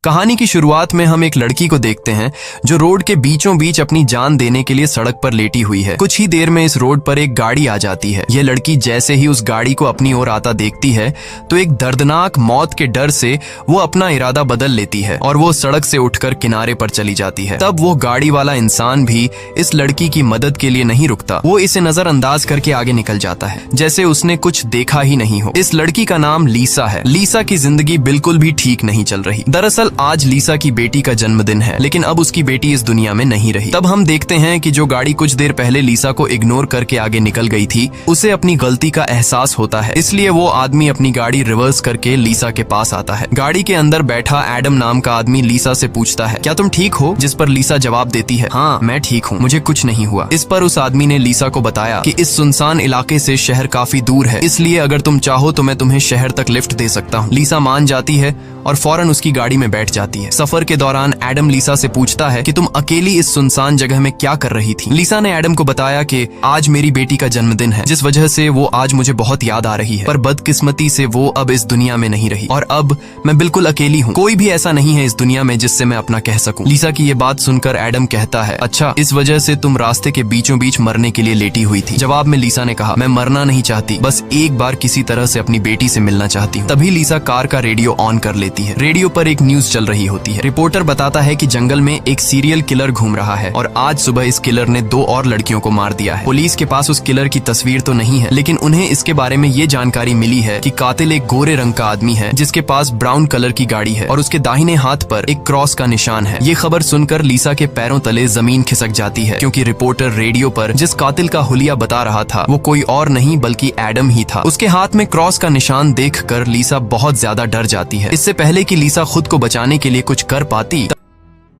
कहानी की शुरुआत में हम एक लड़की को देखते हैं जो रोड के बीचों बीच अपनी जान देने के लिए सड़क पर लेटी हुई है। कुछ ही देर में इस रोड पर एक गाड़ी आ जाती है। यह लड़की जैसे ही उस गाड़ी को अपनी ओर आता देखती है तो एक दर्दनाक मौत के डर से वो अपना इरादा बदल लेती है और वो सड़क से उठकर किनारे पर चली जाती है। तब वो गाड़ी वाला इंसान भी इस लड़की की मदद के लिए नहीं रुकता। वो इसे नजरअंदाज करके आगे निकल जाता है जैसे उसने कुछ देखा ही नहीं हो। इस लड़की का नाम लीसा है। लीसा की जिंदगी बिल्कुल भी ठीक नहीं चल रही। दरअसल आज लीसा की बेटी का जन्मदिन है, लेकिन अब उसकी बेटी इस दुनिया में नहीं रही। तब हम देखते हैं कि जो गाड़ी कुछ देर पहले लीसा को इग्नोर करके आगे निकल गई थी, उसे अपनी गलती का एहसास होता है। इसलिए वो आदमी अपनी गाड़ी रिवर्स करके लीसा के पास आता है। गाड़ी के अंदर बैठा एडम नाम का आदमी लीसा से पूछता है, क्या तुम ठीक हो? जिस पर लीसा जवाब देती है, हाँ मैं ठीक हूँ, मुझे कुछ नहीं हुआ। इस पर उस आदमी ने लीसा को बताया कि इस सुनसान इलाके से शहर काफी दूर है, इसलिए अगर तुम चाहो तो मैं तुम्हें शहर तक लिफ्ट दे सकता हूँ। लीसा मान जाती है और फौरन उसकी गाड़ी में बैठ जाती है। सफर के दौरान एडम लीसा से पूछता है कि तुम अकेली इस सुनसान जगह में क्या कर रही थी? लीसा ने एडम को बताया कि आज मेरी बेटी का जन्मदिन है, जिस वजह से वो आज मुझे बहुत याद आ रही है, पर बदकिस्मती से वो अब इस दुनिया में नहीं रही और अब मैं बिल्कुल अकेली हूँ। कोई भी ऐसा नहीं है इस दुनिया में जिससे मैं अपना कह सकूं। लीसा की ये बात सुनकर एडम कहता है, अच्छा इस वजह से तुम रास्ते के बीचों बीच मरने के लिए लेटी हुई थी। जवाब में लीसा ने कहा, मैं मरना नहीं चाहती, बस एक बार किसी तरह से अपनी बेटी से मिलना चाहती हूँ। तभी लीसा कार का रेडियो ऑन कर लेती है। रेडियो पर एक न्यूज चल रही होती है। रिपोर्टर बताता है कि जंगल में एक सीरियल किलर घूम रहा है और आज सुबह इस किलर ने 2 और लड़कियों को मार दिया है। पुलिस के पास उस किलर की तस्वीर तो नहीं है, लेकिन उन्हें इसके बारे में ये जानकारी मिली है कि कातिल एक गोरे रंग का आदमी है जिसके पास ब्राउन कलर की गाड़ी है और उसके दाहिने हाथ पर एक क्रॉस का निशान है। ये खबर सुनकर लीसा के पैरों तले जमीन खिसक जाती है, क्योंकि रिपोर्टर रेडियो पर जिस कातिल का हुलिया बता रहा था वो कोई और नहीं बल्कि एडम ही था। उसके हाथ में क्रॉस का निशान देखकर लीसा बहुत ज्यादा डर जाती है। इससे पहले कि लीसा खुद को बचाने के लिए कुछ कर पाती